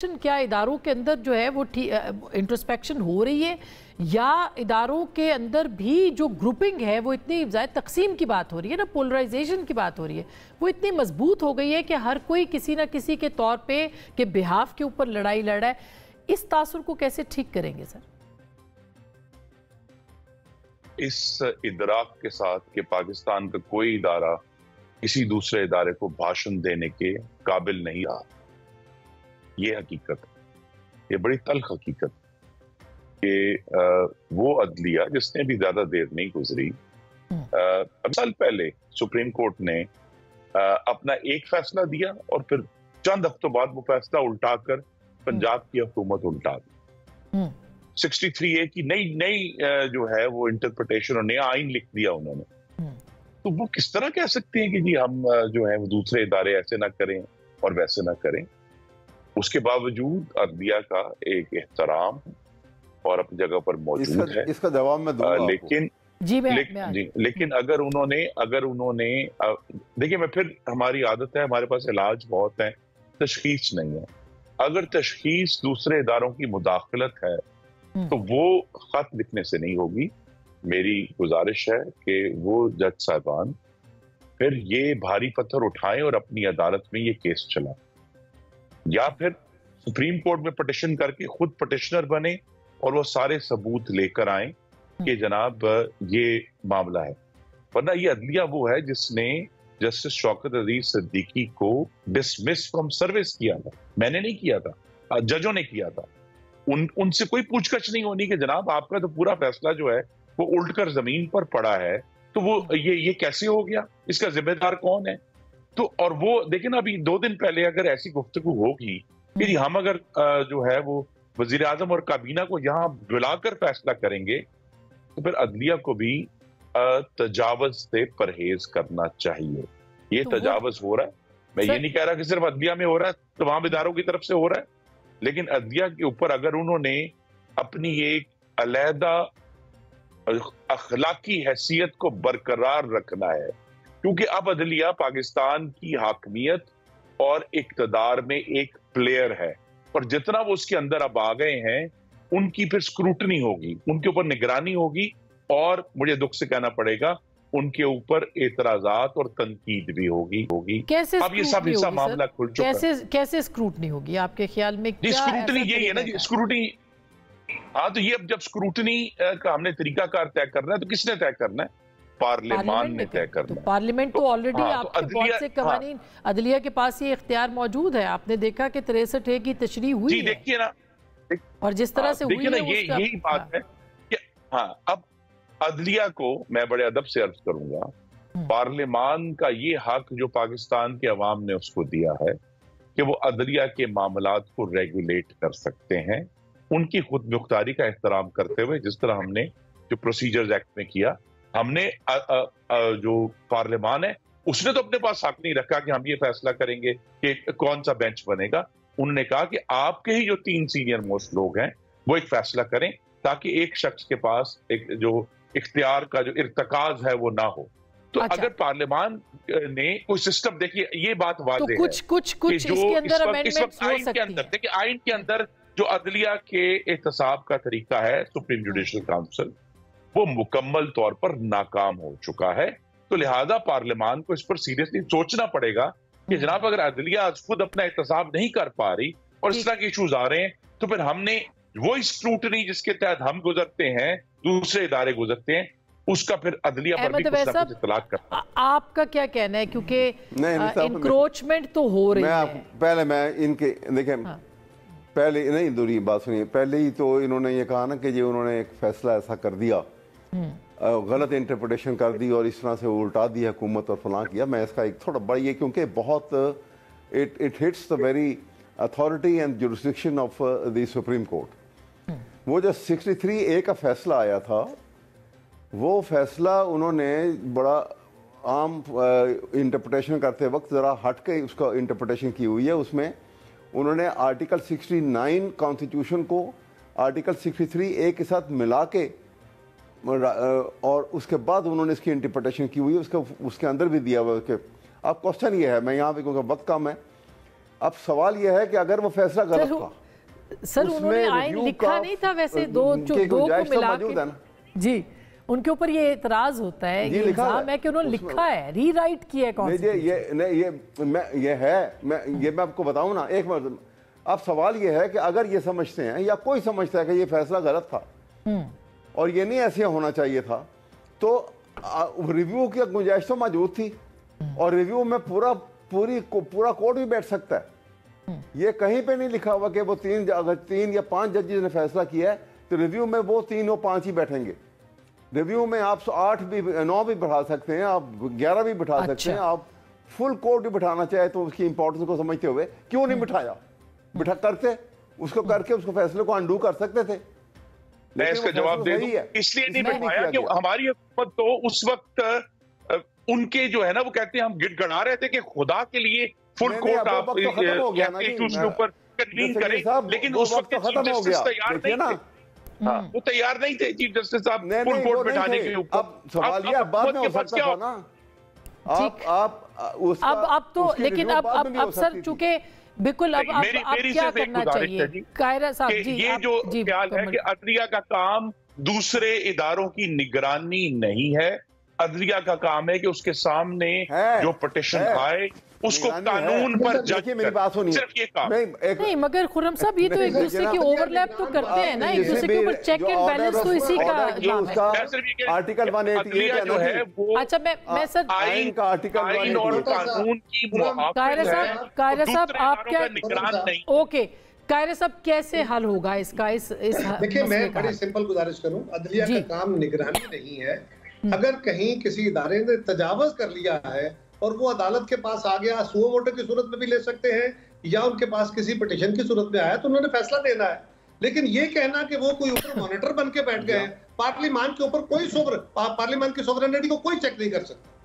کیا اداروں کے اندر جو ہے وہ انٹروسپیکشن ہو رہی ہے یا اداروں کے اندر بھی جو گروپنگ ہے وہ اتنی زائد تقسیم کی بات ہو رہی ہے نا، پولرائزیشن کی بات ہو رہی ہے، وہ اتنی مضبوط ہو گئی ہے کہ ہر کوئی کسی نہ کسی کے طور پہ کہ بہاف کے اوپر لڑائی لڑ رہا ہے۔ اس تاثر کو کیسے ٹھیک کریں گے سر؟ اس ادراک کے ساتھ کہ پاکستان کا کوئی ادارہ کسی دوسرے ادارے کو بھاشن دینے کے قابل نہیں رہا، یہ حقیقت ہے، یہ بڑی تلخ حقیقت کہ وہ عدلیہ جس نے بھی زیادہ دیر نہیں گزری، سال پہلے سپریم کورٹ نے اپنا ایک فیصلہ دیا اور پھر چند ہفتوں بعد وہ فیصلہ الٹا کر پنجاب کی حکومت الٹا دی۔ 63A کی نئی جو ہے وہ انٹرپریٹیشن اور نیا آئین لکھ دیا انہوں نے۔ تو وہ کس طرح کہہ سکتے ہیں کہ جی ہم جو ہے وہ دوسرے ادارے ایسے نہ کریں اور ویسے نہ کریں؟ اس کے باوجود عدلیہ کا ایک احترام اور اپنی جگہ پر موجود ہے۔ اس کا جواب میں دوں گا لیکن اگر انہوں نے دیکھیں، میں پھر ہماری عادت ہے، ہمارے پاس علاج بہت ہے، تشخیص نہیں ہے۔ اگر تشخیص دوسرے اداروں کی مداخلت ہے تو وہ خط لکھنے سے نہیں ہوگی۔ میری گزارش ہے کہ وہ جج صاحبان پھر یہ بھاری پتھر اٹھائیں اور اپنی عدالت میں یہ کیس چلائیں، یا پھر سپریم کورٹ میں پٹیشن کر کے خود پٹیشنر بنے اور وہ سارے ثبوت لے کر آئیں کہ جناب یہ معاملہ ہے۔ ورنہ یہ عدلیہ وہ ہے جس نے جسٹس شوکت عزیز صدیقی کو ڈسمس فرام سروس کیا تھا، میں نے نہیں کیا تھا، ججوں نے کیا تھا۔ ان سے کوئی پوچھ گچھ نہیں ہونی کہ جناب آپ کا تو پورا فیصلہ جو ہے وہ الٹ کر زمین پر پڑا ہے، تو وہ یہ کیسے ہو گیا، اس کا ذمہ دار کون ہے؟ تو اور وہ دیکھیں نا، ابھی 2 دن پہلے اگر ایسی گفتگو ہوگی کہ ہم اگر جو ہے وہ وزیر اعظم اور کابینہ کو یہاں بلا کر فیصلہ کریں گے تو پھر عدلیہ کو بھی تجاوز سے پرہیز کرنا چاہیے۔ یہ تجاوز ہو رہا ہے، میں یہ نہیں کہہ رہا کہ صرف عدلیہ میں ہو رہا ہے، تمام اداروں کی طرف سے ہو رہا ہے، لیکن عدلیہ کے اوپر اگر انہوں نے اپنی ایک علیحدہ اخلاقی حیثیت کو برقرار رکھنا ہے، کیونکہ اب عدلیہ پاکستان کی حاکمیت اور اقتدار میں ایک پلیئر ہے، اور جتنا وہ اس کے اندر اب آ گئے ہیں ان کی پھر سکروٹنی ہوگی، ان کے اوپر نگرانی ہوگی، اور مجھے دکھ سے کہنا پڑے گا ان کے اوپر اعتراضات اور تنقید بھی ہوگی۔ اب یہ سب حصہ معاملہ کھل چکا ہے۔ کیسے سکروٹنی ہوگی آپ کے خیال میں؟ سکروٹنی یہی ہے نا جی، سکروٹنی، ہاں تو یہ اب جب سکروٹنی کا ہم نے طریقہ کار طے کرنا ہے تو کس نے طے کرنا ہے؟ پارلیمان نے طے کرنا ہے۔ پارلیمنٹ تو آلریڈی آپ کے بہت سے قوانین، عدلیہ کے پاس یہ اختیار موجود ہے۔ آپ نے دیکھا کہ 63A کی تشریح ہوئی ہے، جی دیکھیے نا، اور جس طرح سے ہوئی ہے یہی بات ہے کہ اب عدلیہ کو میں بڑے ادب سے عرض کروں گا، پارلیمان کا یہ حق جو پاکستان کے عوام نے اس کو دیا ہے کہ وہ عدلیہ کے معاملات کو ریگولیٹ کر سکتے ہیں، ان کی خود مختاری کا احترام کرتے ہوئے، جس طرح ہم نے جو پروسیجرز ایکٹ میں کیا، ہم نے جو پارلیمان ہے اس نے تو اپنے پاس حق نہیں رکھا کہ ہم یہ فیصلہ کریں گے کہ کون سا بینچ بنے گا۔ انہوں نے کہا کہ آپ کے ہی جو 3 سینئر موسٹ لوگ ہیں وہ ایک فیصلہ کریں، تاکہ ایک شخص کے پاس ایک جو اختیار کا جو ارتکاز ہے وہ نہ ہو۔ تو اگر پارلیمان نے کوئی سسٹم، دیکھیے یہ بات واضح ہے کچھ اس کے اندر امینڈمنٹس ہو سکتی ہیں۔ دیکھیے آئین کے اندر جو عدلیہ کے احتساب کا طریقہ ہے، سپریم جوڈیشل کاؤنسل، وہ مکمل طور پر ناکام ہو چکا ہے، تو لہذا پارلیمان کو اس پر سیریسلی سوچنا پڑے گا کہ جناب اگر عدلیہ آج خود اپنا احتساب نہیں کر پا رہی اور اس طرح کے ایشوز آ رہے ہیں، تو پھر ہم نے وہی اسکروٹنی جس کے تحت ہم گزرتے ہیں، دوسرے ادارے گزرتے ہیں، اس کا پھر عدلیہ پر بھی کچھ نہ کچھ اطلاق کرنا ہے۔ آپ کا کیا کہنا ہے؟ کیونکہ انکروچمنٹ تو ہو رہی ہے۔ پہلے میں ان کے دیکھیں، پہلے نہیں دوری بات سنیے، پہلے ہی تو انہوں نے یہ کہا نا کہ انہوں نے ایک فیصلہ ایسا کر دیا، غلط انٹرپریٹیشن کر دی اور اس طرح سے الٹا دی حکومت اور فلاں کیا۔ میں اس کا ایک تھوڑا بڑا یہ، کیونکہ بہت it hits the very authority and jurisdiction of the supreme court. وہ جو 63A کا فیصلہ آیا تھا، وہ فیصلہ انہوں نے بڑا عام انٹرپریٹیشن کرتے وقت ذرا ہٹ کے اس کا انٹرپریٹیشن کی ہوئی ہے۔ اس میں انہوں نے آرٹیکل 69 کانسٹیٹیوشن کو آرٹیکل 63A کے ساتھ ملا کے، اور اس کے بعد انہوں نے اس کی انٹرپریٹیشن کی ہوئی ہے، اس کے اندر بھی دیا ہوا ہے کہ اب کوسچن یہ ہے، میں یہاں پہ کیونکہ وقت کم ہے، اب سوال یہ ہے کہ اگر وہ فیصلہ غلط تھا سر انہوں نے آئین لکھا نہیں تھا ویسے دو کو ملا کے جی ان کے اوپر یہ اعتراض ہوتا ہے یہ الزام ہے کہ انہوں نے لکھا ہے ری رائٹ کیا ہے کانسٹیٹیوشن یہ میں آپ کو بتاؤں نا ایک مرتبہ اب سوال یہ ہے کہ اگر یہ سمجھتے ہیں یا کوئی سمجھتا ہے کہ یہ فیصلہ غلط تھا اور یہ نہیں ایسے ہونا چاہیے تھا تو ریویو کی گنجائش تو موجود تھی اور ریویو میں پورا کورٹ بھی بیٹھ سکتا ہے یہ کہیں پہ نہیں لکھا ہوا کہ وہ اگر 3 یا 5 ججز نے فیصلہ کیا ہے تو ریویو میں وہ 3 اور 5 ہی بیٹھیں گے ریویو میں آپ 8 بھی 9 بھی بٹھا سکتے ہیں آپ 11 بھی بٹھا سکتے ہیں آپ فل کورٹ بھی بٹھانا چاہے تو اس کی امپورٹنس کو سمجھتے ہوئے کیوں نہیں بٹھایا کرتے اس کو کر کے اس کو فیصلے کو انڈو کر سکتے تھے میں اس کا جواب دے دوں اس لیے نہیں بٹھایا کہ ہماری حکومت تو اس وقت ان کے جو ہے نا وہ کہتے ہیں ہم گڑ گڑا رہے تھے کہ خدا کے لیے فل کورٹ آپ ایشوز کے اوپر کنوین کریں لیکن اس وقت چیف جسٹس تیار نہیں تھے وہ تیار نہیں تھے چیف جسٹس صاحب فل کورٹ بٹھانے کے اوپر اب سوال یہ بعد میں ہو سکتا تھا نا اب تو لیکن اب سر چونکہ بالکل اب کیا کرنا چاہیے قاہرہ صاحب جی یہ جو خیال ہے کہ عدلیہ کا کام دوسرے اداروں کی نگرانی نہیں ہے عدلیہ کا کام ہے کہ اس کے سامنے جو پٹیشن آئے اس کو قانون پر جج میری بات سنیے صرف یہ کام نہیں مگر خرم صاحب یہ تو ایک دوسرے کی اوورلیپ تو کرتے ہیں نا ایک دوسرے کے اوپر چیک اینڈ بیلنس تو اسی کا کام ہے آرٹیکل 188 جو ہے وہ اچھا میں سر آئین کا آرٹیکل اور قانون کی محافظ ہے قاہرہ صاحب آپ کیا اوکے قاہرہ صاحب کیسے حل ہوگا اس کا دیکھیں میں بڑی سمپل گزارش کروں عدلیہ کا کام نگرانی نہیں ہے اگر کہیں کسی ادارے نے تجاوز کر لیا ہے اور وہ عدالت کے پاس آ گیا سو موٹو کی صورت میں بھی لے سکتے ہیں یا ان کے پاس کسی پٹیشن کی صورت میں آیا تو انہوں نے فیصلہ دینا ہے لیکن یہ کہنا کہ وہ کوئی اوپر مانیٹر بن کے بیٹھ گئے ہیں پارلیمان کے اوپر پارلیمان کی سوورنٹی کو کوئی چیک نہیں کر سکتا